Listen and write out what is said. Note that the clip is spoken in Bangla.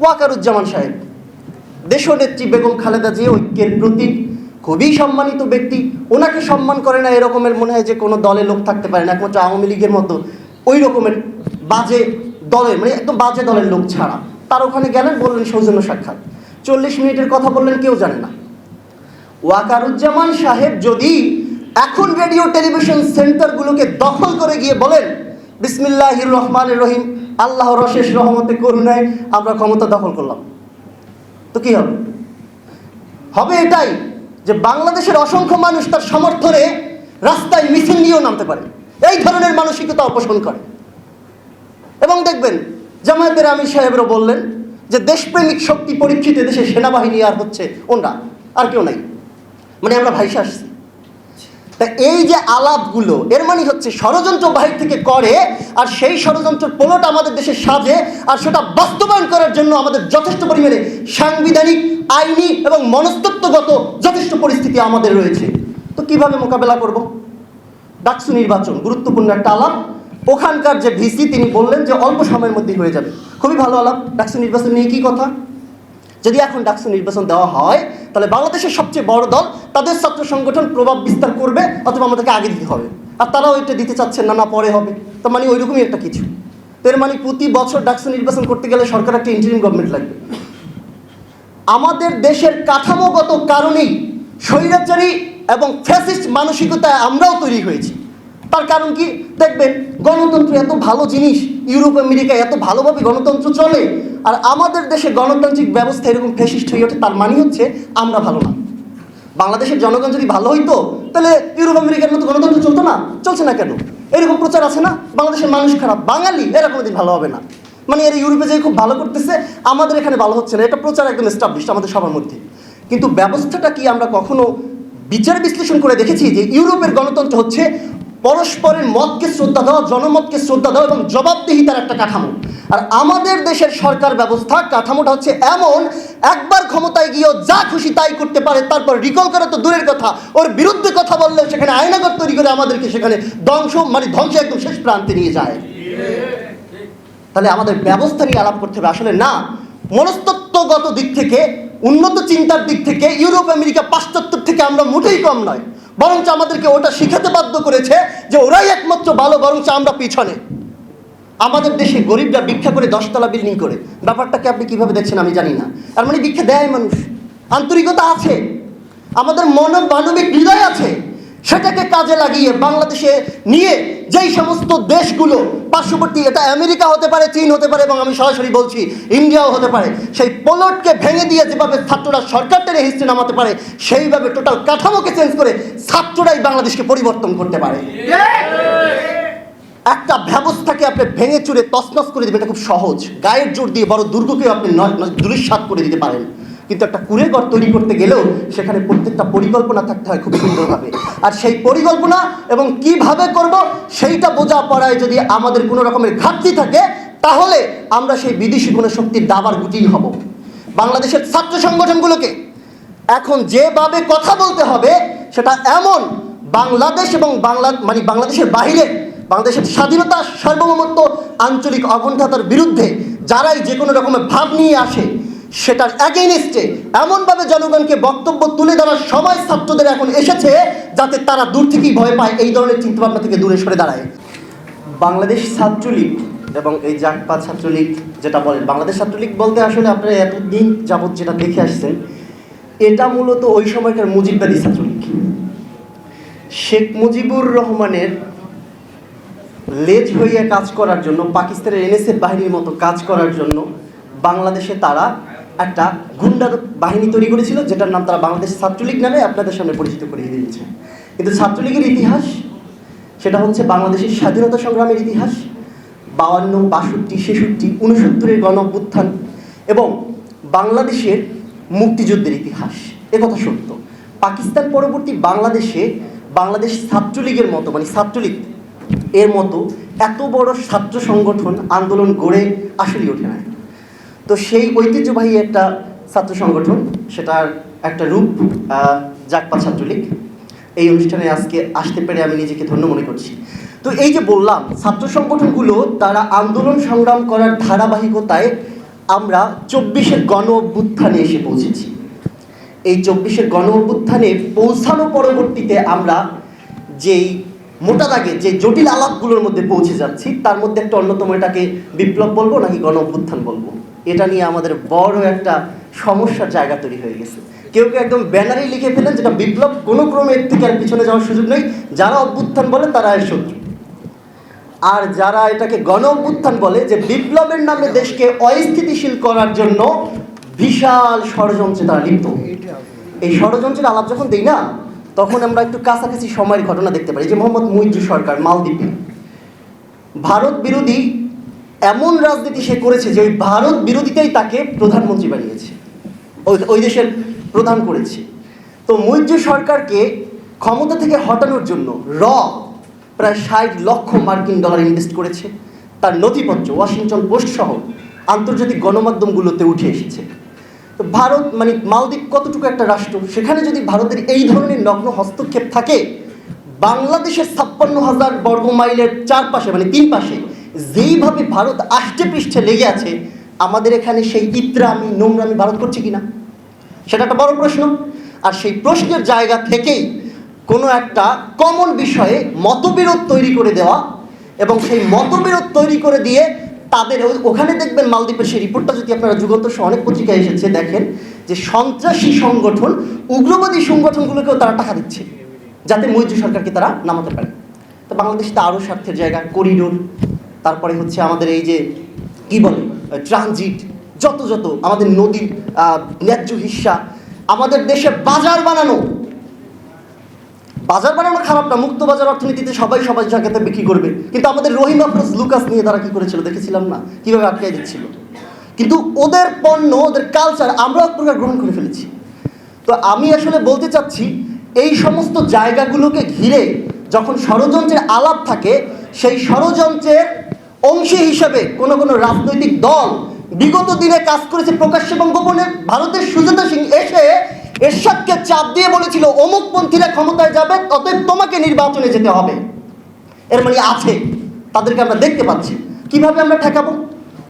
ওয়াকারুজ্জামান সাহেব দেশনেত্রী বেগম খালেদা জিয়া ঐক্যের প্রতীক, খুবই সম্মানিত ব্যক্তি। ওনাকে সম্মান করে না এরকমের মনে হয় যে কোনো দলে লোক থাকতে পারে না, একমাত্র আওয়ামী লীগের মতো ওই রকমের বাজে দলের, মানে একদম বাজে দলের লোক ছাড়া। তার ওখানে গেলেন, বললেন সৌজন্য সাক্ষাৎ, 40 মিনিটের কথা বললেন, কেউ জানে না। ওয়াকারুজ্জামান সাহেব যদি এখন রেডিও টেলিভিশন সেন্টারগুলোকে দখল করে গিয়ে বলেন বিসমিল্লাহির রহমানির রহিম, আল্লাহর অশেষ রহমতে করুণায় আমরা ক্ষমতা দখল করলাম, তো কি হবে? হবে এটাই যে বাংলাদেশের অসংখ্য মানুষ তার সমর্থনে রাস্তায় মিছিল নিয়েও নামতে পারে, এই ধরনের মানসিকতা অপোষণ করে। এবং দেখবেন জামায়াতের আমির সাহেবরা বললেন যে দেশপ্রেমিক শক্তি পরীক্ষিত দেশে সেনাবাহিনী আর হচ্ছে ওনরা, আর কেউ নাই, মানে আমরা ভাইসে আসছি। তা এই যে আলাপগুলো, এর মানে হচ্ছে ষড়যন্ত্র বাহির থেকে করে, আর সেই ষড়যন্ত্রের পোলট আমাদের দেশে সাজে, আর সেটা বাস্তবায়ন করার জন্য আমাদের যথেষ্ট পরিমাণে সাংবিধানিক, আইনি এবং মনস্তত্ত্বগত যথেষ্ট পরিস্থিতি আমাদের রয়েছে। তো কিভাবে মোকাবেলা করব? ডাকসু নির্বাচন গুরুত্বপূর্ণ একটা আলাপ। ওখানকার যে ভিসি তিনি বললেন যে অল্প সময়ের মধ্যেই হয়ে যাবে, খুবই ভালো আলাপ। ডাকসু নির্বাচন নিয়ে কী কথা? যদি এখন ডাকসু নির্বাচন দেওয়া হয় তাহলে বাংলাদেশের সবচেয়ে বড় দল তাদের ছাত্র সংগঠন প্রভাব বিস্তার করবে, অথবা আমাদেরকে আগে দিতে হবে, আর তারাও এটা দিতে চাচ্ছেন না, না পরে হবে। তো মানে ওইরকমই একটা কিছু। তো এর মানে প্রতি বছর ডাকসু নির্বাচন করতে গেলে সরকার একটা ইন্টারিম গভর্নমেন্ট লাগবে। আমাদের দেশের কাঠামোগত কারণেই স্বৈরাচারী এবং ফ্যাসিস্ট মানসিকতায় আমরাও তৈরি হয়েছি। তার কারণ কি? দেখবেন গণতন্ত্র এত ভালো জিনিস, ইউরোপ আমেরিকায় এত ভালোভাবে গণতন্ত্র চলে, আর আমাদের দেশে গণতান্ত্রিক ব্যবস্থা এরকম ফ্যাসিস্ট হয়ে ওঠে। তার মানে হচ্ছে আমরা ভালো না। বাংলাদেশের জনগণ যদি ভালো হইতো তাহলে ইউরোপ আমেরিকার মতো গণতন্ত্র চলতো না। চলছে না কেন? এরকম প্রচার আছে না, বাংলাদেশের মানুষ খারাপ, বাঙালি এরা কোনোদিন ভালো হবে না, মানে এরা ইউরোপে যেয়ে খুব ভালো করতেছে, আমাদের এখানে ভালো হচ্ছে না, এটা প্রচার একদম এস্টাবলিশড আমাদের সবার মধ্যে। কিন্তু ব্যবস্থাটা কি আমরা কখনো বিচার বিশ্লেষণ করে দেখেছি যে ইউরোপের গণতন্ত্র হচ্ছে পরস্পরের মতকে শ্রদ্ধা দেওয়া, জনমতকে শ্রদ্ধা দেওয়া এবং জবাবদিহিতার একটা কাঠামো। আর আমাদের দেশের সরকার ব্যবস্থা কাঠামোটা হচ্ছে এমন, একবার ক্ষমতায় গিয়েও যা খুশি তাই করতে পারে, তারপর রিকল করা তো দূরের কথা, ওর বিরুদ্ধে কথা বললে সেখানে আইনাগর তৈরি করে আমাদেরকে সেখানে ধ্বংস একদম শেষ প্রান্তে নিয়ে যায়। তাহলে আমাদের ব্যবস্থা নিয়ে আলাপ করতে হবে। আসলে না, মনস্তত্ত্বগত দিক থেকে, উন্নত চিন্তার দিক থেকে ইউরোপ আমেরিকা পাশ্চাত্যের থেকে আমরা মোটেই কম নয়, বরঞ্চ আমাদেরকে ওটা শিখাতে বাধ্য করেছে যে ওরাই একমাত্র ভালো, বরঞ্চ আমরা পিছনে। আমাদের দেশে গরিবরা ভিক্ষা করে 10 তলা বিল্ডিং করে, ব্যাপারটাকে আপনি কিভাবে দেখছেন আমি জানি না। আর মানে ভিক্ষা দেয় মানুষ, আন্তরিকতা আছে, আমাদের মানবিক হৃদয় আছে, সেটাকে কাজে লাগিয়ে বাংলাদেশে নিয়ে যেই সমস্ত দেশগুলো পার্শ্ববর্তী, এটা আমেরিকা হতে পারে, চীন হতে পারে, এবং আমি সরাসরি বলছি ইন্ডিয়াও হতে পারে, সেই পোলটকে ভেঙে দিয়ে যেভাবে ছাত্ররা সরকার টেনে হিস্ট্রি নামাতে পারে, সেইভাবে টোটাল কাঠামোকে চেঞ্জ করে ছাত্ররাই বাংলাদেশকে পরিবর্তন করতে পারে। একটা ব্যবস্থাকে আপনি ভেঙে চুরে তছনছ করে দেবেন, এটা খুব সহজ। গায়ের জোর দিয়ে বড় দুর্গকেও আপনি দুলিশ্বাত করে দিতে পারেন, কিন্তু একটা কুঁড়েঘর তৈরি করতে গেলেও সেখানে প্রত্যেকটা পরিকল্পনা থাকতে হয় খুব সুন্দরভাবে। আর সেই পরিকল্পনা এবং কিভাবে করব সেইটা বোঝা পড়ায় যদি আমাদের কোনো রকমের ঘাটতি থাকে, তাহলে আমরা সেই বিদেশি কোনো শক্তির দাবার গুটিই হব। বাংলাদেশের ছাত্র সংগঠনগুলোকে এখন যেভাবে কথা বলতে হবে সেটা এমন, বাংলাদেশ এবং বাংলাদেশের বাহিরে বাংলাদেশের স্বাধীনতা, সার্বভৌমত্ব, আঞ্চলিক অখণ্ডতার বিরুদ্ধে যারাই যে কোনো রকমের ভাব নিয়ে আসে, সেটার অ্যাগেইনস্টে এমনভাবে জনগণকে বক্তব্য তুলে ধরার সময় ছাত্রদের এখন এসেছে, যাতে তারা দূর থেকেই ভয় পায়, এই ধরনের চিন্তাভাবনা থেকে দূরে সরে দাঁড়ায়। বাংলাদেশ ছাত্রলীগ এবং এই জাকপা ছাত্রলীগ যেটা বলেন, বাংলাদেশ ছাত্রলীগ বলতে আসলে আপনারা এতদিন যাবৎ যেটা দেখে আসছেন, এটা মূলত ওই সময়কার মুজিববাদী ছাত্রলীগ। শেখ মুজিবুর রহমানের লেজ হইয়া কাজ করার জন্য, পাকিস্তানের এনএসএফ বাহিনীর মতো কাজ করার জন্য বাংলাদেশে তারা একটা গুন্ডার বাহিনী তৈরি করেছিল, যেটার নাম তারা বাংলাদেশ ছাত্রলীগ নামে আপনাদের সামনে পরিচিত করিয়ে দিয়েছে। কিন্তু ছাত্রলীগের ইতিহাস সেটা হচ্ছে বাংলাদেশের স্বাধীনতা সংগ্রামের ইতিহাস, 52, 62, 66, 69-এর গণ অভ্যুত্থান এবং বাংলাদেশের মুক্তিযুদ্ধের ইতিহাস। একথা সত্য। পাকিস্তান পরবর্তী বাংলাদেশে বাংলাদেশ ছাত্রলীগের মতো, মানে ছাত্রলীগ এর মতো এত বড় ছাত্র সংগঠন আন্দোলন গড়ে আসলেই ওঠে না। তো সেই ঐতিহ্যবাহী একটা ছাত্র সংগঠন, সেটার একটা রূপ জাকপা ছাত্রলীগ। এই অনুষ্ঠানে আজকে আসতে পেরে আমি নিজেকে ধন্য মনে করছি। তো এই যে বললাম, ছাত্র সংগঠনগুলো তারা আন্দোলন সংগ্রাম করার ধারাবাহিকতায় আমরা 24-এর গণ অভ্যুত্থানে এসে পৌঁছেছি। এই 24-এর গণ অভ্যুত্থানে পৌঁছানো পরবর্তীতে আমরা যেই মোটা দাগে যে জটিল আলাপগুলোর মধ্যে পৌঁছে যাচ্ছি, তার মধ্যে একটা অন্যতম, এটাকে বিপ্লব বলবো নাকি গণ অভ্যুত্থান বলবো, এটা নিয়ে আমাদের বড় একটা সমস্যার জায়গা তৈরি হয়ে গেছে। কেউ কেউ একদম ব্যানারে লিখে ফেলেন যেটা বিপ্লব, কোনো ক্রমে এর থেকে আর পিছনে যাওয়ার সুযোগ নেই, যারা অভ্যুত্থান বলে তারা এর শত্রু। আর যারা এটাকে গণ অভ্যুত্থান বলে, যে বিপ্লবের নামে দেশকে অস্থিতিশীল করার জন্য বিশাল ষড়যন্ত্রে তারা লিপ্ত। এই ষড়যন্ত্রের আলাপ যখন দেই না, তখন আমরা একটু কাছাকাছি সময়ের ঘটনা দেখতে পারি। যে মোহাম্মদ মুইজ্জু সরকার মালদ্বীপে ভারত বিরোধী এমন রাজনীতি সে করেছে যে ওই ভারত বিরোধীতেই তাকে প্রধানমন্ত্রী বানিয়েছে, ওই দেশের প্রধান করেছে। তো মুইজ্জু সরকারকে ক্ষমতা থেকে হটানোর জন্য প্রায় 60 লক্ষ মার্কিন ডলার ইনভেস্ট করেছে। তার নথিপত্র ওয়াশিংটন পোস্ট সহ আন্তর্জাতিক গণমাধ্যমগুলোতে উঠে এসেছে। তো ভারত মানে মালদ্বীপ কতটুকু একটা রাষ্ট্র, সেখানে যদি ভারতের এই ধরনের নগ্ন হস্তক্ষেপ থাকে, বাংলাদেশের 56,000 বর্গ মাইলের চারপাশে মানে 3 পাশে যেইভাবে ভারত আষ্টে পৃষ্ঠে লেগে আছে, আমাদের এখানে সেই ইতরামি নোংরামি ভারত করছে কিনা, সেটা একটা বড় প্রশ্ন। আর সেই প্রশ্নের জায়গা থেকেই কোনো একটা কমন বিষয়ে মতবিরোধ তৈরি করে দেওয়া, এবং সেই মতবিরোধ তৈরি করে দিয়ে তাদের ওখানে দেখবেন মালদ্বীপের সেই রিপোর্টটা যদি আপনারা যুগান্তর সহ অনেক পত্রিকায় এসেছে, দেখেন যে সন্ত্রাসী সংগঠন, উগ্রবাদী সংগঠনগুলোকেও তারা টাকা দিচ্ছে যাতে মুইজ্জু সরকারকে তারা নামাতে পারে। তো বাংলাদেশে তো আরও স্বার্থের জায়গা, করিডোর, তারপরে হচ্ছে আমাদের এই যে কি বলে ট্রানজিট, যত আমাদের নদীর ন্যায্য হিস্সা, আমাদের দেশে বাজার বানানো খারাপ না, মুক্ত বাজার অর্থনীতিতে সবাই জায়গাতে বিক্রি করবে, কিন্তু আমাদের রহিম আফরোজ লুকাস নিয়ে তারা কি করেছিল দেখেছিলাম না, কিভাবে আটকে দিচ্ছিল। কিন্তু ওদের পণ্য, ওদের কালচার আমরা এক প্রকার গ্রহণ করে ফেলেছি। তো আমি আসলে বলতে চাচ্ছি, এই সমস্ত জায়গাগুলোকে ঘিরে যখন ষড়যন্ত্রের আলাপ থাকে, সেই ষড়যন্ত্রের অংশী হিসেবে কোনো রাজনৈতিক দল বিগত দিনে কাজ করেছে প্রকাশ্যে এবং গোপনে। ভারতের সুজাতা সিং এসে এরশাদকে চাপ দিয়ে বলেছিল অমুকপন্থীরা ক্ষমতায় যাবে, অতএব তোমাকে নির্বাচনে যেতে হবে। এর মানে আছে, তাদেরকে আমরা দেখতে পাচ্ছি। কিভাবে আমরা ঠেকাবো?